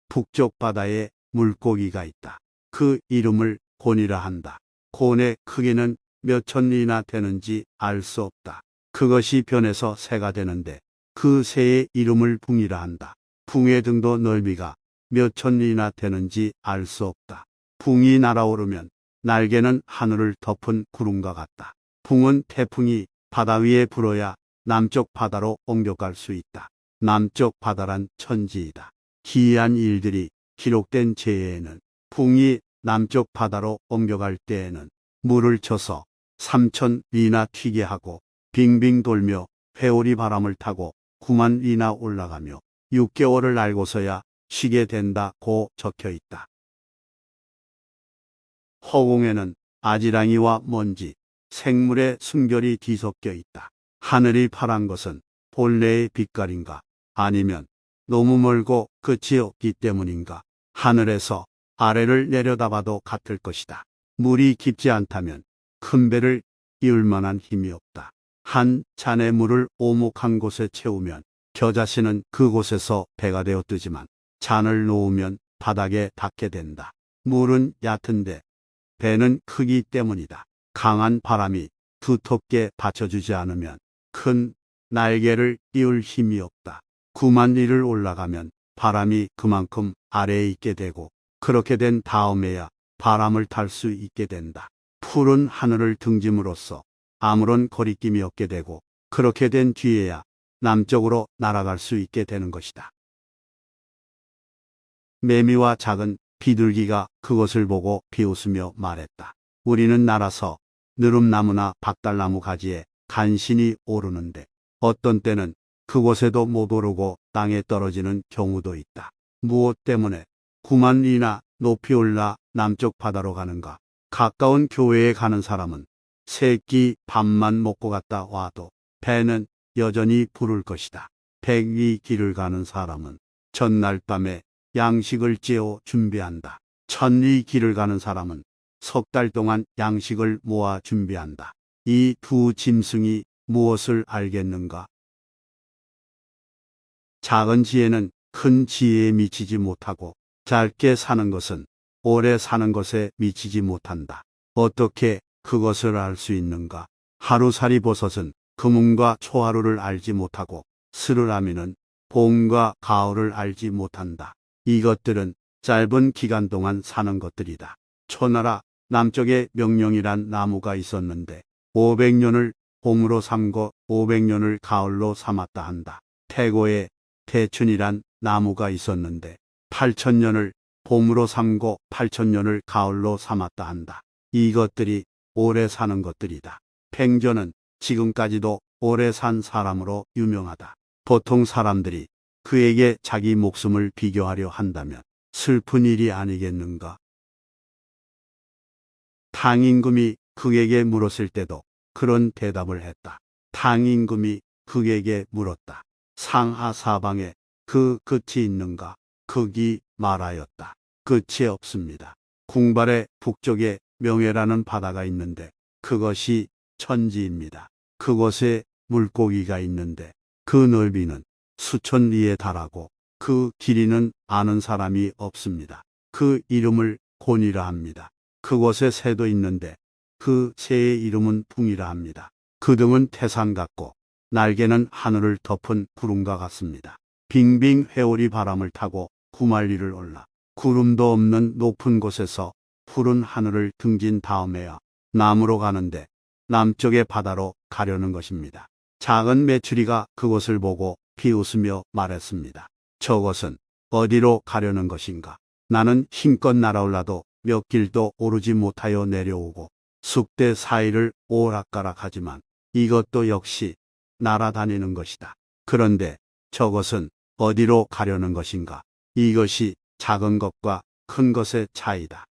북쪽 바다에 물고기가 있다. 그 이름을 곤이라 한다. 곤의 크기는 몇 천리나 되는지 알 수 없다. 그것이 변해서 새가 되는데 그 새의 이름을 붕이라 한다. 붕의 등도 넓이가 몇 천리나 되는지 알 수 없다. 붕이 날아오르면 날개는 하늘을 덮은 구름과 같다. 붕은 태풍이 바다 위에 불어야 남쪽 바다로 옮겨갈 수 있다. 남쪽 바다란 천지이다. 기이한 일들이 기록된 제에는 붕이 남쪽 바다로 옮겨갈 때에는 물을 쳐서 3,000리나 튀게 하고 빙빙 돌며 회오리 바람을 타고 9만 리나 올라가며 6개월을 알고서야 쉬게 된다고 적혀 있다. 허공에는 아지랑이와 먼지, 생물의 숨결이 뒤섞여 있다. 하늘이 파란 것은 본래의 빛깔인가? 아니면 너무 멀고 끝이 없기 때문인가? 하늘에서 아래를 내려다봐도 같을 것이다. 물이 깊지 않다면 큰 배를 이을 만한 힘이 없다. 한 잔의 물을 오목 한 곳에 채우면 겨자씨는 그곳에서 배가 되어 뜨지만 잔을 놓으면 바닥에 닿게 된다. 물은 얕은데 배는 크기 때문이다. 강한 바람이 두텁게 받쳐주지 않으면 큰 날개를 띄울 힘이 없다. 9만 리를 올라가면 바람이 그만큼 아래에 있게 되고 그렇게 된 다음에야 바람을 탈 수 있게 된다. 푸른 하늘을 등짐으로써 아무런 거리낌이 없게 되고 그렇게 된 뒤에야 남쪽으로 날아갈 수 있게 되는 것이다. 매미와 작은 비둘기가 그것을 보고 비웃으며 말했다. 우리는 날아서 느릅나무나 박달나무 가지에 간신히 오르는데 어떤 때는 그곳에도 못 오르고 땅에 떨어지는 경우도 있다. 무엇 때문에 9만 리나 높이 올라 남쪽 바다로 가는가? 가까운 교회에 가는 사람은 세 끼 밥만 먹고 갔다 와도 배는 여전히 부를 것이다. 100리 길을 가는 사람은 전날 밤에 양식을 째어 준비한다. 1000리 길을 가는 사람은 석 달 동안 양식을 모아 준비한다. 이 두 짐승이 무엇을 알겠는가? 작은 지혜는 큰 지혜에 미치지 못하고 짧게 사는 것은 오래 사는 것에 미치지 못한다. 어떻게 그것을 알 수 있는가? 하루살이 버섯은 금음과 초하루를 알지 못하고 스르라미는 봄과 가을을 알지 못한다. 이것들은 짧은 기간 동안 사는 것들이다. 초나라 남쪽에 명령이란 나무가 있었는데 500년을 봄으로 삼고 500년을 가을로 삼았다 한다. 태고에 태춘이란 나무가 있었는데 8,000년을 봄으로 삼고 8,000년을 가을로 삼았다 한다. 이것들이 오래 사는 것들이다. 팽조는 지금까지도 오래 산 사람으로 유명하다. 보통 사람들이 그에게 자기 목숨을 비교하려 한다면 슬픈 일이 아니겠는가? 탕임금이 그에게 물었을 때도 그런 대답을 했다. 탕임금이 그에게 물었다. 상하사방에 그 끝이 있는가? 극이 말하였다. 끝이 없습니다. 궁발의 북쪽에 명예라는 바다가 있는데 그것이 천지입니다. 그곳에 물고기가 있는데 그 넓이는 수천 리에 달하고 그 길이는 아는 사람이 없습니다. 그 이름을 곤이라 합니다. 그곳에 새도 있는데 그 새의 이름은 붕이라 합니다. 그 등은 태산 같고 날개는 하늘을 덮은 구름과 같습니다. 빙빙 회오리 바람을 타고 9만 리를 올라 구름도 없는 높은 곳에서 푸른 하늘을 등진 다음에야 남으로 가는데 남쪽의 바다로 가려는 것입니다. 작은 메추리가 그곳을 보고 비웃으며 말했습니다. 저것은 어디로 가려는 것인가? 나는 힘껏 날아올라도 몇 길도 오르지 못하여 내려오고 숲대 사이를 오락가락하지만 이것도 역시 날아다니는 것이다. 그런데 저것은 어디로 가려는 것인가? 이것이 작은 것과 큰 것의 차이다.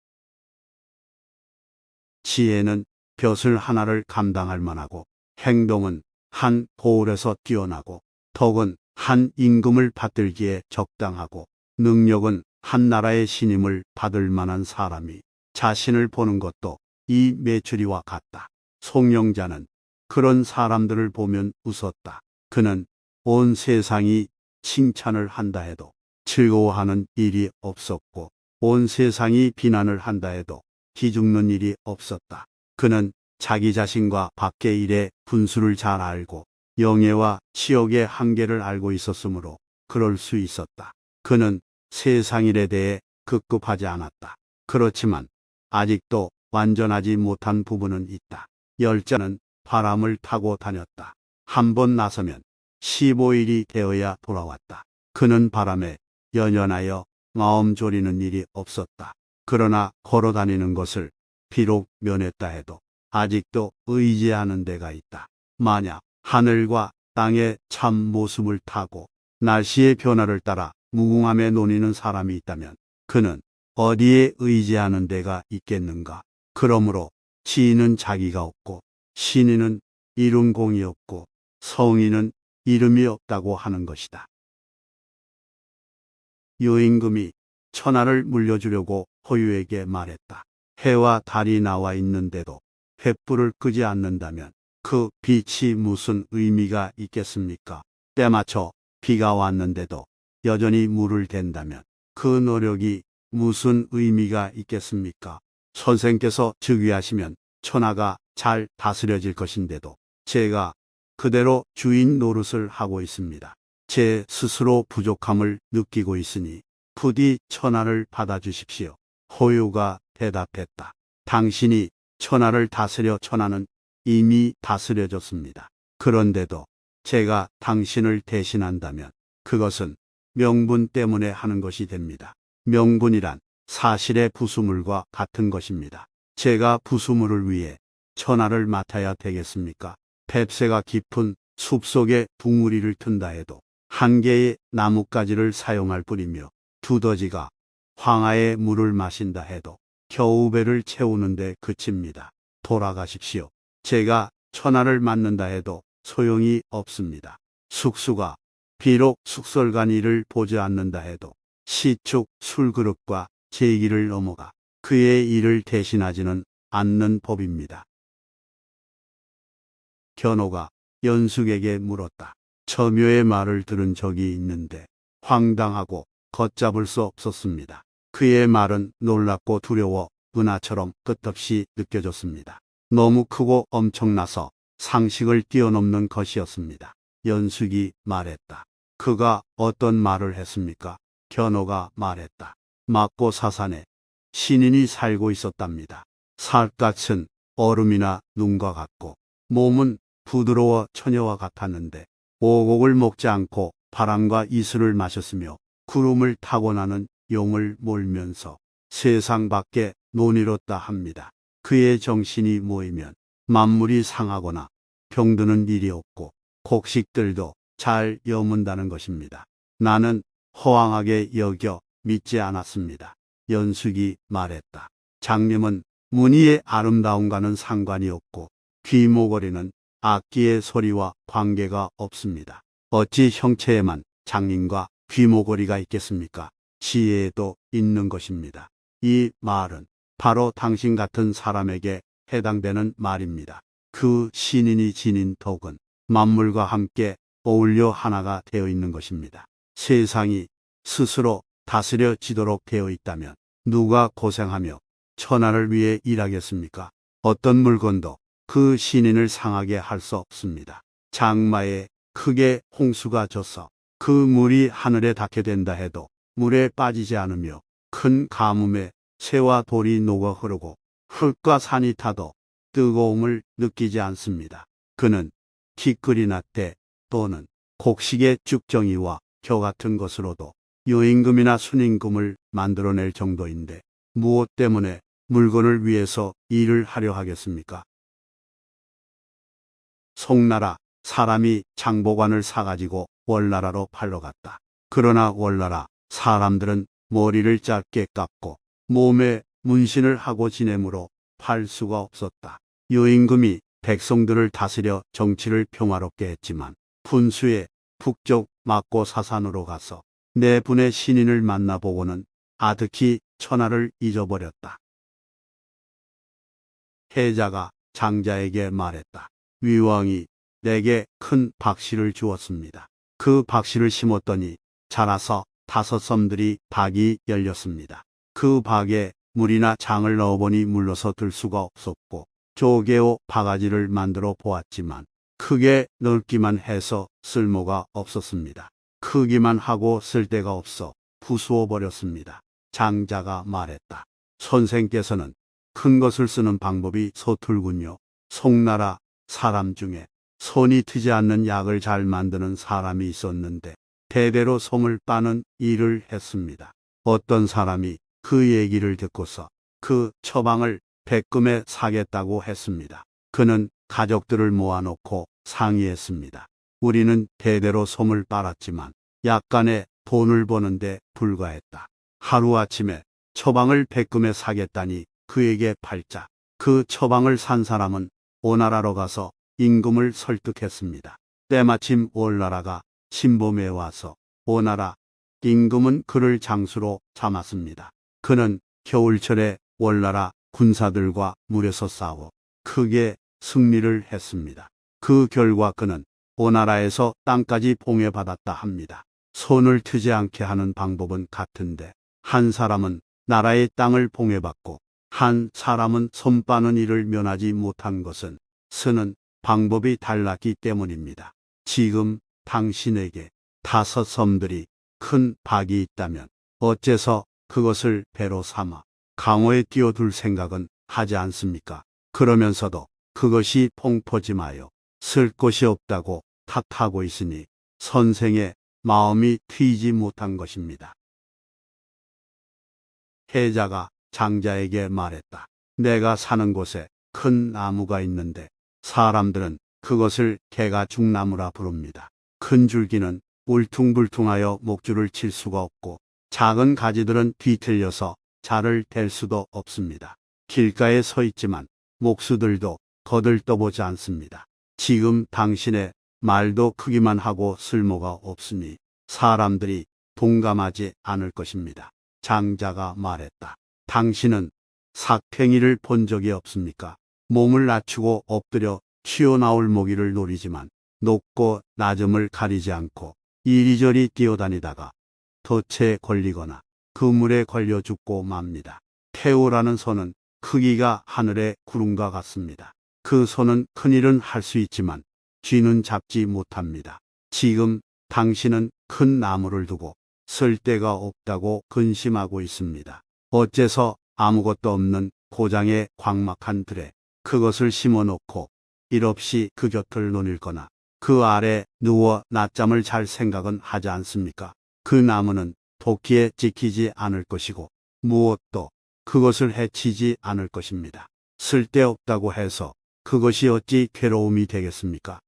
지혜는 벼슬 하나를 감당할 만하고 행동은 한 고을에서 뛰어나고 덕은 한 임금을 받들기에 적당하고 능력은 한 나라의 신임을 받을 만한 사람이 자신을 보는 것도 이 메추리와 같다. 송영자는 그런 사람들을 보면 웃었다. 그는 온 세상이 칭찬을 한다 해도 즐거워하는 일이 없었고 온 세상이 비난을 한다 해도 기죽는 일이 없었다. 그는 자기 자신과 밖의 일의 분수를 잘 알고 영예와 치욕의 한계를 알고 있었으므로 그럴 수 있었다. 그는 세상 일에 대해 급급하지 않았다. 그렇지만 아직도 완전하지 못한 부분은 있다. 열자는 바람을 타고 다녔다. 한 번 나서면 15일이 되어야 돌아왔다. 그는 바람에 연연하여 마음 졸이는 일이 없었다. 그러나 걸어 다니는 것을 비록 면했다 해도 아직도 의지하는 데가 있다. 만약 하늘과 땅의 참 모습을 타고 날씨의 변화를 따라 무궁함에 논이는 사람이 있다면 그는 어디에 의지하는 데가 있겠는가? 그러므로 지인은 자기가 없고 신인은 이룬 공이 없고 성인은 이름이 없다고 하는 것이다. 요임금이 천하를 물려주려고 호유에게 말했다. 해와 달이 나와 있는데도 횃불을 끄지 않는다면 그 빛이 무슨 의미가 있겠습니까? 때맞춰 비가 왔는데도 여전히 물을 댄다면 그 노력이 무슨 의미가 있겠습니까? 선생께서 즉위하시면 천하가 잘 다스려질 것인데도 제가 그대로 주인 노릇을 하고 있습니다. 제 스스로 부족함을 느끼고 있으니 부디 천하를 받아주십시오. 호유가 대답했다. 당신이 천하를 다스려 천하는 이미 다스려졌습니다. 그런데도 제가 당신을 대신한다면 그것은 명분 때문에 하는 것이 됩니다. 명분이란 사실의 부수물과 같은 것입니다. 제가 부수물을 위해 천하를 맡아야 되겠습니까? 뱁새가 깊은 숲속에 둥우리를 튼다 해도 한 개의 나뭇가지를 사용할 뿐이며 두더지가 황하의 물을 마신다 해도 겨우배를 채우는데 그칩니다. 돌아가십시오. 제가 천하를 맡는다 해도 소용이 없습니다. 숙수가 비록 숙설간 일을 보지 않는다 해도 시축 술그릇과 제기를 넘어가 그의 일을 대신하지는 않는 법입니다. 견호가 연숙에게 물었다. 처묘의 말을 들은 적이 있는데 황당하고 걷잡을 수 없었습니다. 그의 말은 놀랍고 두려워 은하처럼 끝없이 느껴졌습니다. 너무 크고 엄청나서 상식을 뛰어넘는 것이었습니다. 연숙이 말했다. 그가 어떤 말을 했습니까? 견호가 말했다. 막고사산에 신인이 살고 있었답니다. 살갗은 얼음이나 눈과 같고 몸은 부드러워 처녀와 같았는데 오곡을 먹지 않고 바람과 이슬을 마셨으며 구름을 타고 나는 용을 몰면서 세상 밖에 논이뤘다 합니다. 그의 정신이 모이면 만물이 상하거나 병드는 일이 없고 곡식들도 잘 여문다는 것입니다. 나는 허황하게 여겨 믿지 않았습니다. 연숙이 말했다. 장님은 무늬의 아름다움과는 상관이 없고 귀모거리는 악기의 소리와 관계가 없습니다. 어찌 형체에만 장님과 귀모거리가 있겠습니까? 지혜에도 있는 것입니다. 이 말은 바로 당신 같은 사람에게 해당되는 말입니다. 그 신인이 지닌 덕은 만물과 함께 어울려 하나가 되어 있는 것입니다. 세상이 스스로 다스려지도록 되어 있다면 누가 고생하며 천하를 위해 일하겠습니까? 어떤 물건도 그 신인을 상하게 할 수 없습니다. 장마에 크게 홍수가 져서 그 물이 하늘에 닿게 된다 해도 물에 빠지지 않으며 큰 가뭄에 새와 돌이 녹아 흐르고 흙과 산이 타도 뜨거움을 느끼지 않습니다. 그는 티끌이 났대 또는 곡식의 쭉정이와 겨 같은 것으로도 요임금이나 순임금을 만들어낼 정도인데 무엇 때문에 물건을 위해서 일을 하려 하겠습니까? 송나라 사람이 장보관을 사가지고 월나라로 팔러 갔다. 그러나 월나라 사람들은 머리를 짧게 깎고 몸에 문신을 하고 지내므로 팔 수가 없었다. 요임금이 백성들을 다스려 정치를 평화롭게 했지만 분수에 북쪽 막고사산으로 가서 네 분의 신인을 만나보고는 아득히 천하를 잊어버렸다. 해자가 장자에게 말했다. 위왕이 내게 큰 박씨를 주었습니다. 그 박씨를 심었더니 자라서 5 섬들이 박이 열렸습니다. 그 박에 물이나 장을 넣어보니 물러서 들 수가 없었고 조개오 바가지를 만들어 보았지만 크게 넓기만 해서 쓸모가 없었습니다. 크기만 하고 쓸데가 없어 부수어 버렸습니다. 장자가 말했다. 선생께서는 큰 것을 쓰는 방법이 서툴군요. 송나라 사람 중에 손이 트지 않는 약을 잘 만드는 사람이 있었는데 대대로 솜을 빠는 일을 했습니다. 어떤 사람이 그 얘기를 듣고서 그 처방을 백금에 사겠다고 했습니다. 그는 가족들을 모아놓고 상의했습니다. 우리는 대대로 솜을 빨았지만 약간의 돈을 버는데 불과했다. 하루아침에 처방을 백금에 사겠다니 그에게 팔자. 그 처방을 산 사람은 오나라로 가서 임금을 설득했습니다. 때마침 월나라가 침범해 와서 오나라 임금은 그를 장수로 삼았습니다. 그는 겨울철에 월나라 군사들과 물에서 싸워 크게 승리를 했습니다. 그 결과 그는 오나라에서 땅까지 봉해받았다 합니다. 손을 트지 않게 하는 방법은 같은데 한 사람은 나라의 땅을 봉해받고 한 사람은 손 빠는 일을 면하지 못한 것은 쓰는 방법이 달랐기 때문입니다. 지금 당신에게 5 섬들이 큰 박이 있다면 어째서 그것을 배로 삼아 강호에 띄워둘 생각은 하지 않습니까? 그러면서도 그것이 펑퍼짐하여 쓸 곳이 없다고 탓하고 있으니 선생의 마음이 트이지 못한 것입니다. 해자가 장자에게 말했다. 내가 사는 곳에 큰 나무가 있는데 사람들은 그것을 개가죽나무라 부릅니다. 큰 줄기는 울퉁불퉁하여 목줄을 칠 수가 없고 작은 가지들은 뒤틀려서 자를 댈 수도 없습니다. 길가에 서 있지만 목수들도 거들떠보지 않습니다. 지금 당신의 말도 크기만 하고 쓸모가 없으니 사람들이 동감하지 않을 것입니다. 장자가 말했다. 당신은 삭팽이를 본 적이 없습니까? 몸을 낮추고 엎드려 튀어나올 모기를 노리지만 높고 낮음을 가리지 않고 이리저리 뛰어다니다가 덫에 걸리거나 그물에 걸려 죽고 맙니다. 태우라는 손은 크기가 하늘의 구름과 같습니다. 그 손은 큰일은 할 수 있지만 쥐는 잡지 못합니다. 지금 당신은 큰 나무를 두고 쓸 데가 없다고 근심하고 있습니다. 어째서 아무것도 없는 고장의 광막한 들에 그것을 심어놓고 일없이 그 곁을 노닐거나 그 아래 누워 낮잠을 잘 생각은 하지 않습니까? 그 나무는 도끼에 찍히지 않을 것이고 무엇도 그것을 해치지 않을 것입니다. 쓸데없다고 해서 그것이 어찌 괴로움이 되겠습니까?